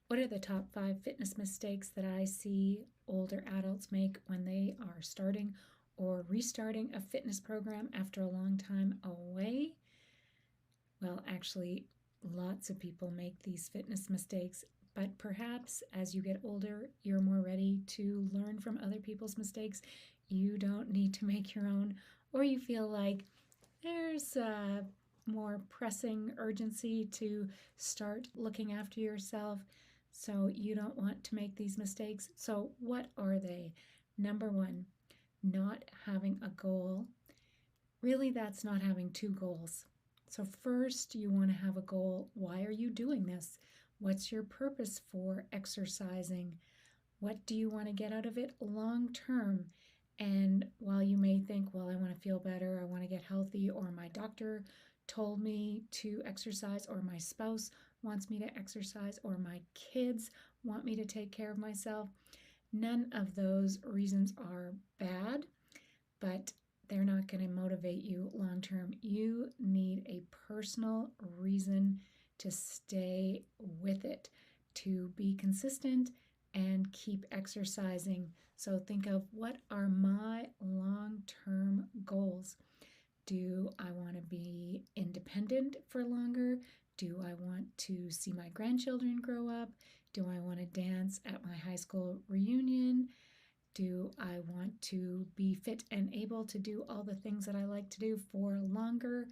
What are the top 5 fitness mistakes that I see older adults make when they are starting or restarting a fitness program after a long time away? Well, actually, lots of people make these fitness mistakes, but perhaps as you get older, you're more ready to learn from other people's mistakes. You don't need to make your own, or you feel like there's a more pressing urgency to start looking after yourself, so you don't want to make these mistakes. So, what are they? Number one, not having a goal. Really, that's not having two goals. So, first, you want to have a goal. Why are you doing this? What's your purpose for exercising? What do you want to get out of it long term? And while you may think, well, I want to feel better, I want to get healthy, or my doctor told me to exercise, or my spouse wants me to exercise, or my kids want me to take care of myself, none of those reasons are bad, but they're not going to motivate you long term. You need a personal reason to stay with it, to be consistent and keep exercising. So think of, what are my long term goals? Do I want to be independent for longer? Do I want to see my grandchildren grow up? Do I want to dance at my high school reunion? Do I want to be fit and able to do all the things that I like to do for longer?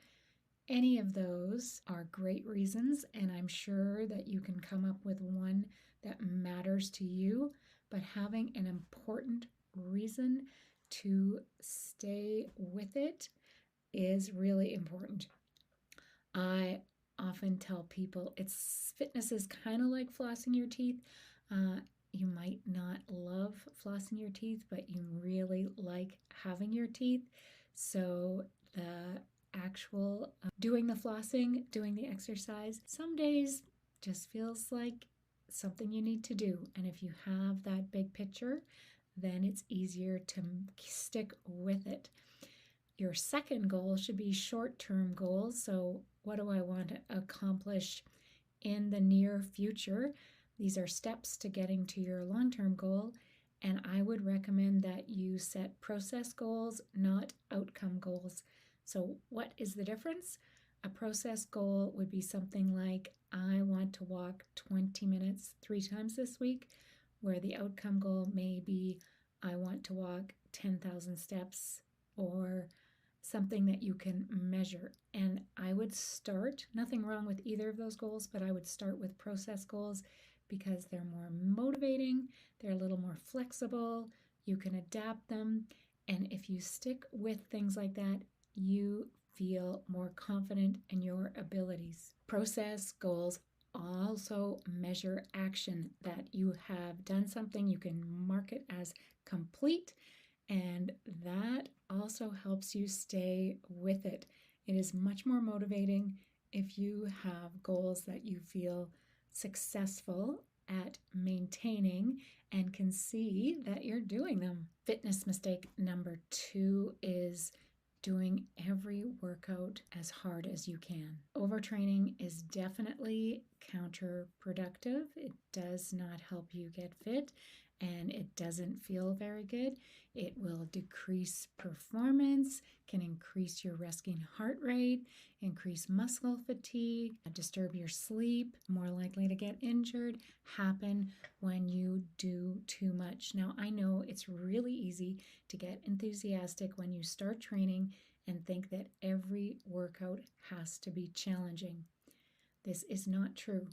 Any of those are great reasons, and I'm sure that you can come up with one that matters to you, but having an important reason to stay with it is really important. I often tell people fitness is kind of like flossing your teeth. You might not love flossing your teeth, but you really like having your teeth. So the actual doing the flossing, doing the exercise, some days just feels like something you need to do. And if you have that big picture, then it's easier to stick with it. Your second goal should be short-term goals. So what do I want to accomplish in the near future? These are steps to getting to your long-term goal. And I would recommend that you set process goals, not outcome goals. So what is the difference? A process goal would be something like, I want to walk 20 minutes 3 times this week, where the outcome goal may be, I want to walk 10,000 steps, or something that you can measure. And I would start, nothing wrong with either of those goals, but I would start with process goals because they're more motivating, they're a little more flexible, you can adapt them. And if you stick with things like that, you feel more confident in your abilities. Process goals also measure action, that you have done something, you can mark it as complete, and that also helps you stay with it. It is much more motivating if you have goals that you feel successful at maintaining and can see that you're doing them. Fitness mistake number 2 is doing every workout as hard as you can. Overtraining is definitely counterproductive. It does not help you get fit, and it doesn't feel very good. It will decrease performance, can increase your resting heart rate, increase muscle fatigue, disturb your sleep, more likely to get injured, happen when you do too much. Now, I know it's really easy to get enthusiastic when you start training and think that every workout has to be challenging. This is not true.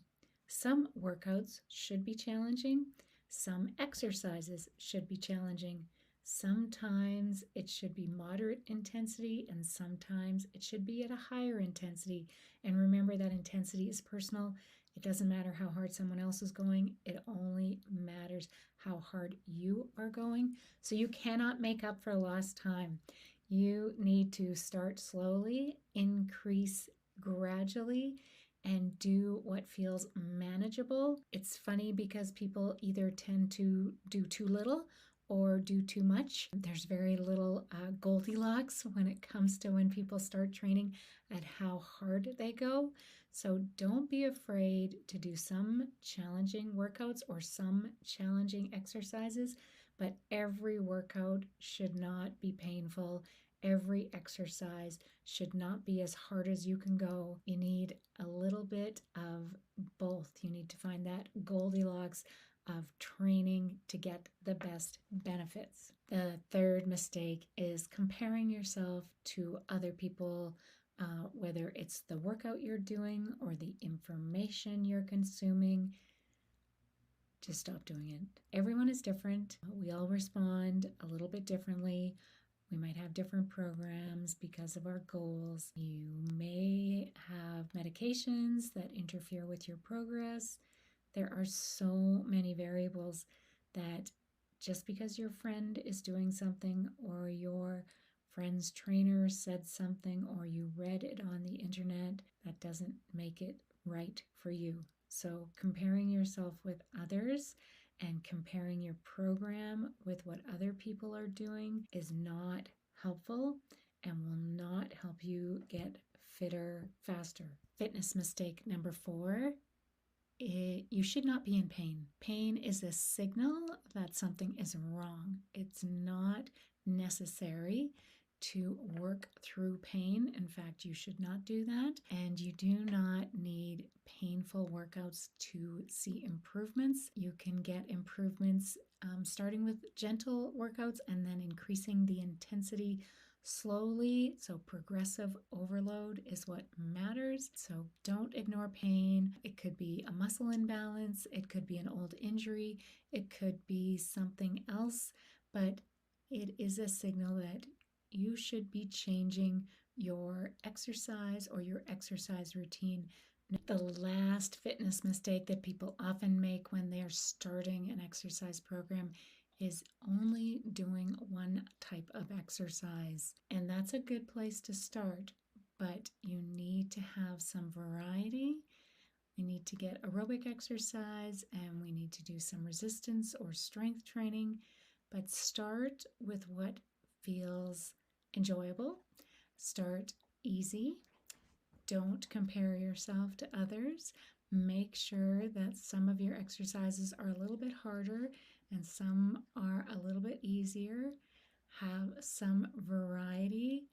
Some workouts should be challenging. Some exercises should be challenging. Sometimes it should be moderate intensity, and sometimes it should be at a higher intensity. And remember that intensity is personal. It doesn't matter how hard someone else is going. It only matters how hard you are going. So you cannot make up for lost time. You need to start slowly, increase gradually, and do what feels manageable. It's funny because people either tend to do too little or do too much. There's very little Goldilocks when it comes to when people start training at how hard they go. So don't be afraid to do some challenging workouts or some challenging exercises, but every workout should not be painful. Every exercise should not be as hard as you can go. You need a little bit of both. You need to find that Goldilocks of training to get the best benefits. The third mistake is comparing yourself to other people, whether it's the workout you're doing or the information you're consuming. Just stop doing it. Everyone is different. We all respond a little bit differently. We might have different programs because of our goals. You may have medications that interfere with your progress. There are so many variables that just because your friend is doing something or your friend's trainer said something or you read it on the internet, that doesn't make it right for you. So comparing yourself with others and comparing your program with what other people are doing is not helpful and will not help you get fitter faster. Fitness mistake number 4. You should not be in pain. Pain is a signal that something is wrong. It's not necessary to work through pain. In fact, you should not do that. And you do not need painful workouts to see improvements. You can get improvements starting with gentle workouts and then increasing the intensity slowly. So progressive overload is what matters. So don't ignore pain. It could be a muscle imbalance. It could be an old injury. It could be something else, but it is a signal that you should be changing your exercise or your exercise routine. The last fitness mistake that people often make when they're starting an exercise program is only doing one type of exercise. And that's a good place to start, but you need to have some variety. We need to get aerobic exercise and we need to do some resistance or strength training, but start with what feels enjoyable. Start easy. Don't compare yourself to others. Make sure that some of your exercises are a little bit harder and some are a little bit easier. Have some variety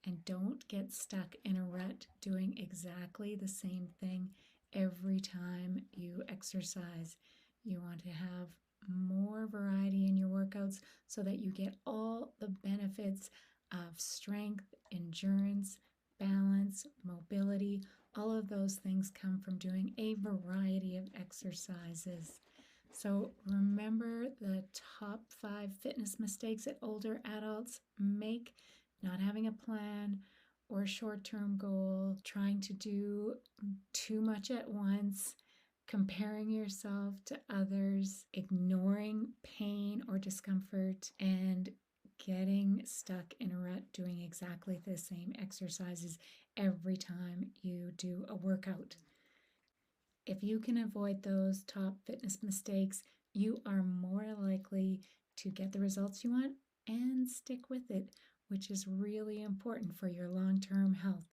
and don't get stuck in a rut doing exactly the same thing every time you exercise. You want to have more variety in your workouts so that you get all the benefits of strength, endurance, balance, mobility. All of those things come from doing a variety of exercises. So remember the top 5 fitness mistakes that older adults make: not having a plan or a short-term goal, trying to do too much at once, comparing yourself to others, ignoring pain or discomfort, and getting stuck in a rut doing exactly the same exercises every time you do a workout. If you can avoid those top fitness mistakes, you are more likely to get the results you want and stick with it, which is really important for your long-term health.